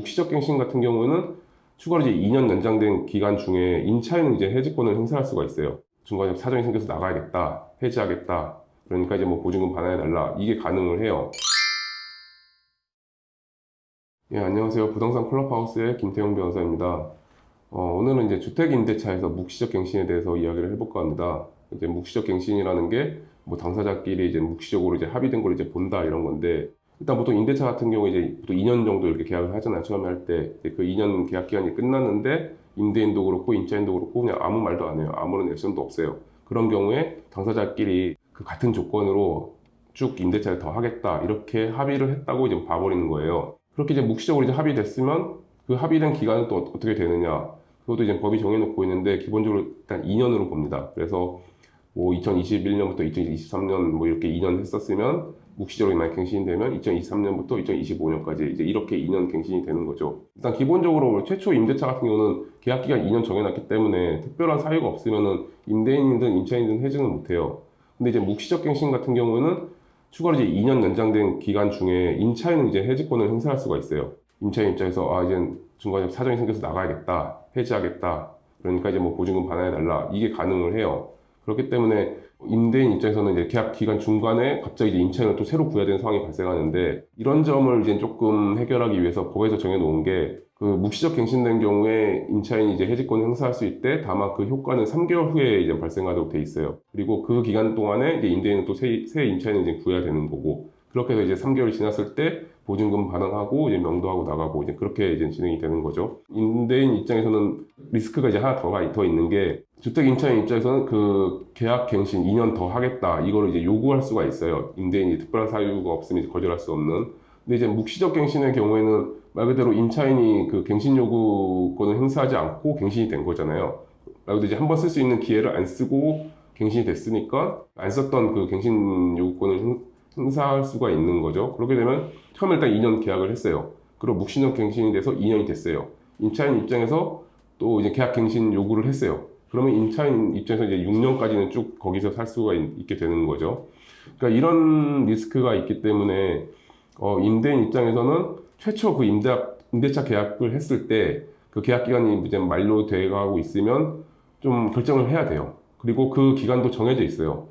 묵시적갱신 같은 경우는 추가로 이제 2년 연장된 기간 중에 임차인은 이제 해지권을 행사할 수가 있어요. 중간에 사정이 생겨서 나가야겠다, 해지하겠다. 그러니까 이제 뭐 보증금 반환해달라. 이게 가능을 해요. 예, 안녕하세요. 부동산 클럽하우스의 김태형 변호사입니다. 오늘은 이제 주택임대차에서 묵시적 갱신에 대해서 이야기를 해볼까 합니다. 이제 묵시적 갱신이라는 게 뭐 당사자끼리 이제 묵시적으로 이제 합의된 걸 이제 본다 이런 건데, 일단 보통 임대차 같은 경우에 이제 보통 2년 정도 이렇게 계약을 하잖아요. 처음에 할 때. 그 2년 계약 기간이 끝났는데 임대인도 그렇고 임차인도 그렇고 그냥 아무 말도 안 해요. 아무런 액션도 없어요. 그런 경우에 당사자끼리 그 같은 조건으로 쭉 임대차를 더 하겠다 이렇게 합의를 했다고 이제 봐버리는 거예요. 그렇게 이제 묵시적으로 이제 합의됐으면 그 합의된 기간은 또 어떻게 되느냐? 그것도 이제 법이 정해놓고 있는데 기본적으로 일단 2년으로 봅니다. 그래서 뭐 2021년부터 2023년 뭐 이렇게 2년 했었으면 묵시적으로 만약 갱신이 되면 2023년부터 2025년까지 이제 이렇게 2년 갱신이 되는 거죠. 일단 기본적으로 최초 임대차 같은 경우는 계약 기간 2년 정해놨기 때문에 특별한 사유가 없으면은 임대인이든 임차인이든 해지는 못해요. 근데 이제 묵시적 갱신 같은 경우는 추가로 이제 2년 연장된 기간 중에 임차인은 이제 해지권을 행사할 수가 있어요. 임차인 입장에서 이제 중간에 사정이 생겨서 나가야겠다, 해지하겠다. 그러니까 이제 뭐 보증금 반환해달라. 이게 가능을 해요. 그렇기 때문에 임대인 입장에서는 이제 계약 기간 중간에 갑자기 이제 임차인을 또 새로 구해야 되는 상황이 발생하는데, 이런 점을 이제 조금 해결하기 위해서 법에서 정해놓은 게 그 묵시적 갱신된 경우에 임차인이 이제 해지권을 행사할 수 있대. 다만 그 효과는 3개월 후에 이제 발생하도록 돼 있어요. 그리고 그 기간 동안에 이제 임대인은 또 새 임차인을 이제 구해야 되는 거고, 그렇게 해서 이제 3개월이 지났을 때 보증금 반환하고 이제 명도하고 나가고 이제 그렇게 이제 진행이 되는 거죠. 임대인 입장에서는 리스크가 이제 하나 더 있는 게, 주택 임차인 입장에서는 그 계약 갱신 2년 더 하겠다 이거를 이제 요구할 수가 있어요. 임대인이 특별한 사유가 없으면 이제 거절할 수 없는. 근데 이제 묵시적 갱신의 경우에는 말 그대로 임차인이 그 갱신 요구권을 행사하지 않고 갱신이 된 거잖아요. 말 그대로 이제 한번 쓸 수 있는 기회를 안 쓰고 갱신이 됐으니까 안 썼던 그 갱신 요구권을 행사할 수가 있는 거죠. 그렇게 되면 처음에 일단 2년 계약을 했어요. 그리고 묵시적 갱신이 돼서 2년이 됐어요. 임차인 입장에서 또 이제 계약 갱신 요구를 했어요. 그러면 임차인 입장에서 이제 6년까지는 쭉 거기서 살 수가 있게 되는 거죠. 그러니까 이런 리스크가 있기 때문에 임대인 입장에서는 최초 그 임대차 계약을 했을 때 그 계약 기간이 이제 만료돼 가고 있으면 좀 결정을 해야 돼요. 그리고 그 기간도 정해져 있어요.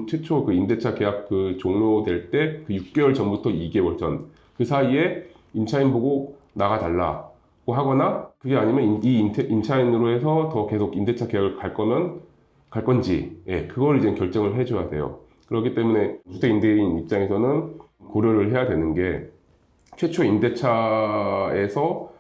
최초 그 임대차 계약 그 종료될 때 그 6개월 전부터 2개월 전 그 사이에 임차인 보고 나가달라고 하거나, 그게 아니면 이 임차인으로 해서 더 계속 임대차 계약을 갈 건지, 예, 그걸 이제 결정을 해줘야 돼요. 그렇기 때문에 주택 임대인 입장에서는 고려를 해야 되는 게, 최초 임대차에서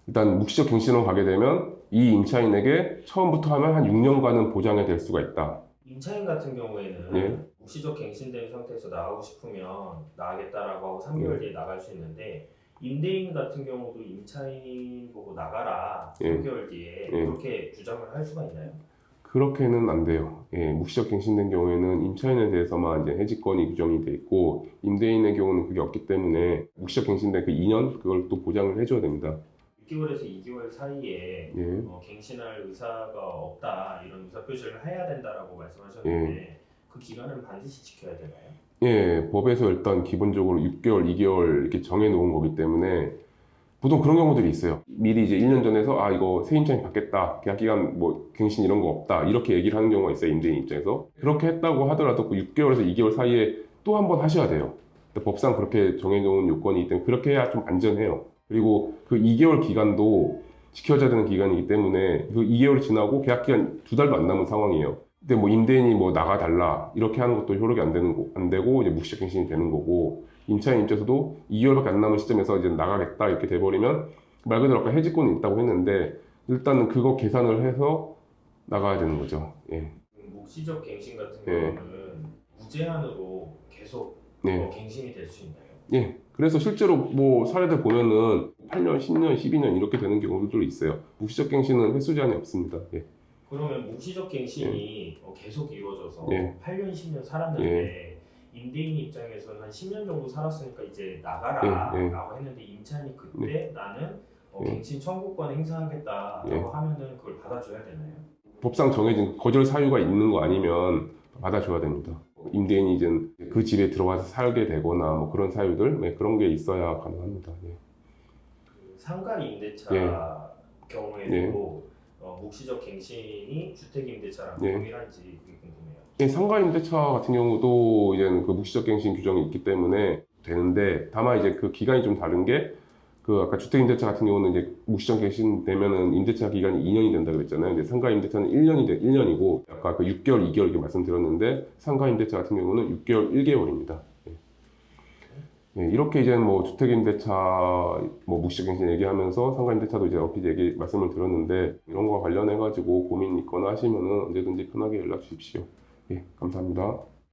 일단 묵시적 갱신으로 가게 되면 이 임차인에게 처음부터 하면 한 6년간은 보장이 될 수가 있다. 임차인 같은 경우에는 예. 묵시적 갱신된 상태에서 나가고 싶으면 나가겠다라고 하고 3개월 뒤에 나갈 수 있는데, 임대인 같은 경우도 임차인 보고 나가라 3개월 뒤에 그렇게 주장을 할 수가 있나요? 그렇게는 안 돼요. 예, 묵시적 갱신된 경우에는 임차인에 대해서만 이제 해지권이 규정이 돼 있고, 임대인의 경우는 그게 없기 때문에 묵시적 갱신된 그 2년 그걸 또 보장을 해줘야 됩니다. 6개월에서 2개월 사이에 갱신할 의사가 없다 이런 의사 표시를 해야 된다라고 말씀하셨는데 그 기간은 반드시 지켜야 되나요? 예, 법에서 일단 기본적으로 6개월, 2개월 이렇게 정해놓은 거기 때문에 보통 그런 경우들이 있어요. 미리 이제 1년 전에서 이거 새 임차인 받겠다, 계약 기간 뭐 갱신 이런 거 없다 이렇게 얘기를 하는 경우가 있어요. 임대인 입장에서. 그렇게 했다고 하더라도 그 6개월에서 2개월 사이에 또 한 번 하셔야 돼요. 법상 그렇게 정해놓은 요건이기 때문에 그렇게 해야 좀 안전해요. 그리고 그 2개월 기간도 지켜져야 되는 기간이기 때문에 그 2개월이 지나고 계약 기간 2달도 안 남은 상황이에요. 근데 뭐 임대인이 뭐 나가달라 이렇게 하는 것도 효력이 안 되고 이제 묵시적 갱신이 되는 거고, 임차인 입장에서도 2개월밖에 안 남은 시점에서 이제 나가겠다 이렇게 돼버리면 말 그대로 아까 해지권이 있다고 했는데 일단은 그거 계산을 해서 나가야 되는 거죠. 예. 묵시적 갱신 같은 경우는 무제한으로 계속 갱신이 될 수 있나요? 예. 그래서 실제로 뭐 사례들 보면은 8년, 10년, 12년 이렇게 되는 경우들도 있어요. 묵시적 갱신은 횟수 제한이 없습니다. 예. 그러면 묵시적 갱신이 계속 이루어져서 8년, 10년 살았는데 임대인 입장에서는 한 10년 정도 살았으니까 이제 나가라 라고 했는데, 임차인이 그때 나는 갱신 청구권 행사하겠다라고 하면은 그걸 받아줘야 되나요? 법상 정해진 거절 사유가 있는 거 아니면 받아줘야 됩니다. 임대인이 이제 그 집에 들어와서 살게 되거나 뭐 그런 사유들, 그런 게 있어야 가능합니다. 상가 임대차 경우에도 묵시적 갱신이 주택 임대차랑 동일한지 그게 궁금해요. 예, 상가 임대차 같은 경우도 이제는 그 묵시적 갱신 규정이 있기 때문에 되는데, 다만 이제 그 기간이 좀 다른 게, 그 아까 주택 임대차 같은 경우는 이제 묵시적 갱신 되면은 임대차 기간이 2년이 된다 그랬잖아요. 근데 상가 임대차는 1년이고, 아까 그 6개월, 2개월 이렇게 말씀드렸는데, 상가 임대차 같은 경우는 6개월, 1개월입니다. 예, 이렇게 이제 뭐 주택 임대차, 뭐 묵시적 갱신 얘기하면서 상가 임대차도 이제 얼핏 말씀을 드렸는데, 이런 거와 관련해 가지고 고민 있거나 하시면은 언제든지 편하게 연락 주십시오. 예, 감사합니다.